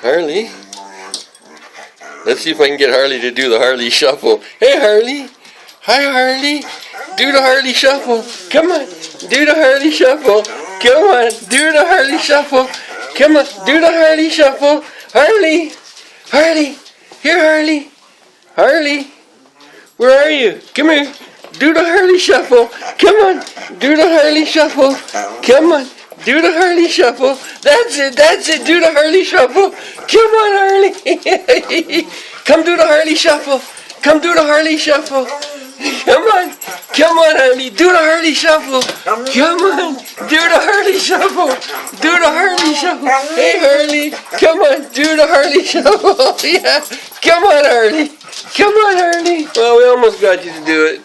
Harley. Let's see if I can get Harley to do the Harley shuffle. Hey, Harley. Hi, Harley. Do the Harley shuffle. Come on. Do the Harley shuffle. Come on. Do the Harley shuffle. Come on. Do the Harley shuffle. Harley. Harley. Here, Harley. Harley. Where are you? Come here. Do the Harley shuffle. Come on. Do the Harley shuffle. Come on. Do the Harley shuffle. That's it. That's it. Do the Harley shuffle. Come on, Harley. Come do the Harley shuffle. Come do the Harley shuffle. Come on. Come on, Harley. Do the Harley shuffle. Come on. Do the Harley shuffle. Do the Harley shuffle. Hey, Harley. Come on. Do the Harley shuffle. Yeah. Come on, Harley. Come on, Harley. Well, we almost got you to do it.